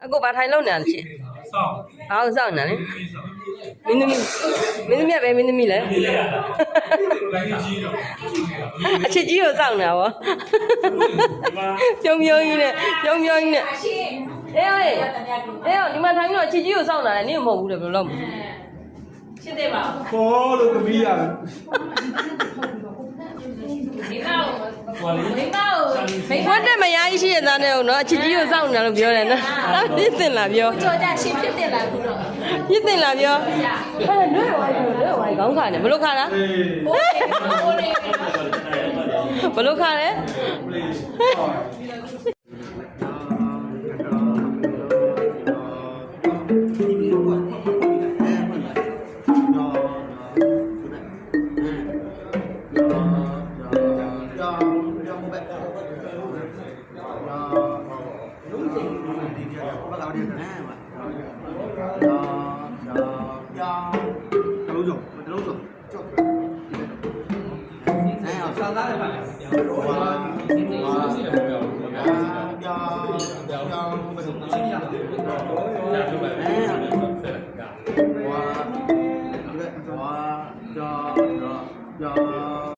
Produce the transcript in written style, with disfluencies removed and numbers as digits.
အခုဘာထိုင်လို့နေလဲချင်းဆောင်းဆောင်းနေလေမင်းသမီးပဲမင်းသမီးလဲအချစ်ကြီးကိုစောင့်နေတာဗောပြုံကြီးနဲ့အေးဒီမှာထိုင်ပြီးတော့အချစ်ကြီးကိုစောင့်နေတာလေနင့်မဟုတ်ဘူးလေဘယ်လိုလုပ်မလဲရှင်းတယ်ပါခေါ်လို့သမီးရတယ်ဘတ်တက်မရရှိရသားနဲ့ဟုတ်နော်အချစ်ကြီးကိုစောင့်နေတာလို့ပြောတယ်နော်ပြစ်တင်လာပြောကြော်ကြရှင်းဖြစ်တင်လာခုတော့ပြစ်တင်လာပြောဟဲ့လွဲ့ဝိုင်းခေါင်းခါနေဘလို့ခါလားဘလို့ခါလဲစားသားတယ်ပါ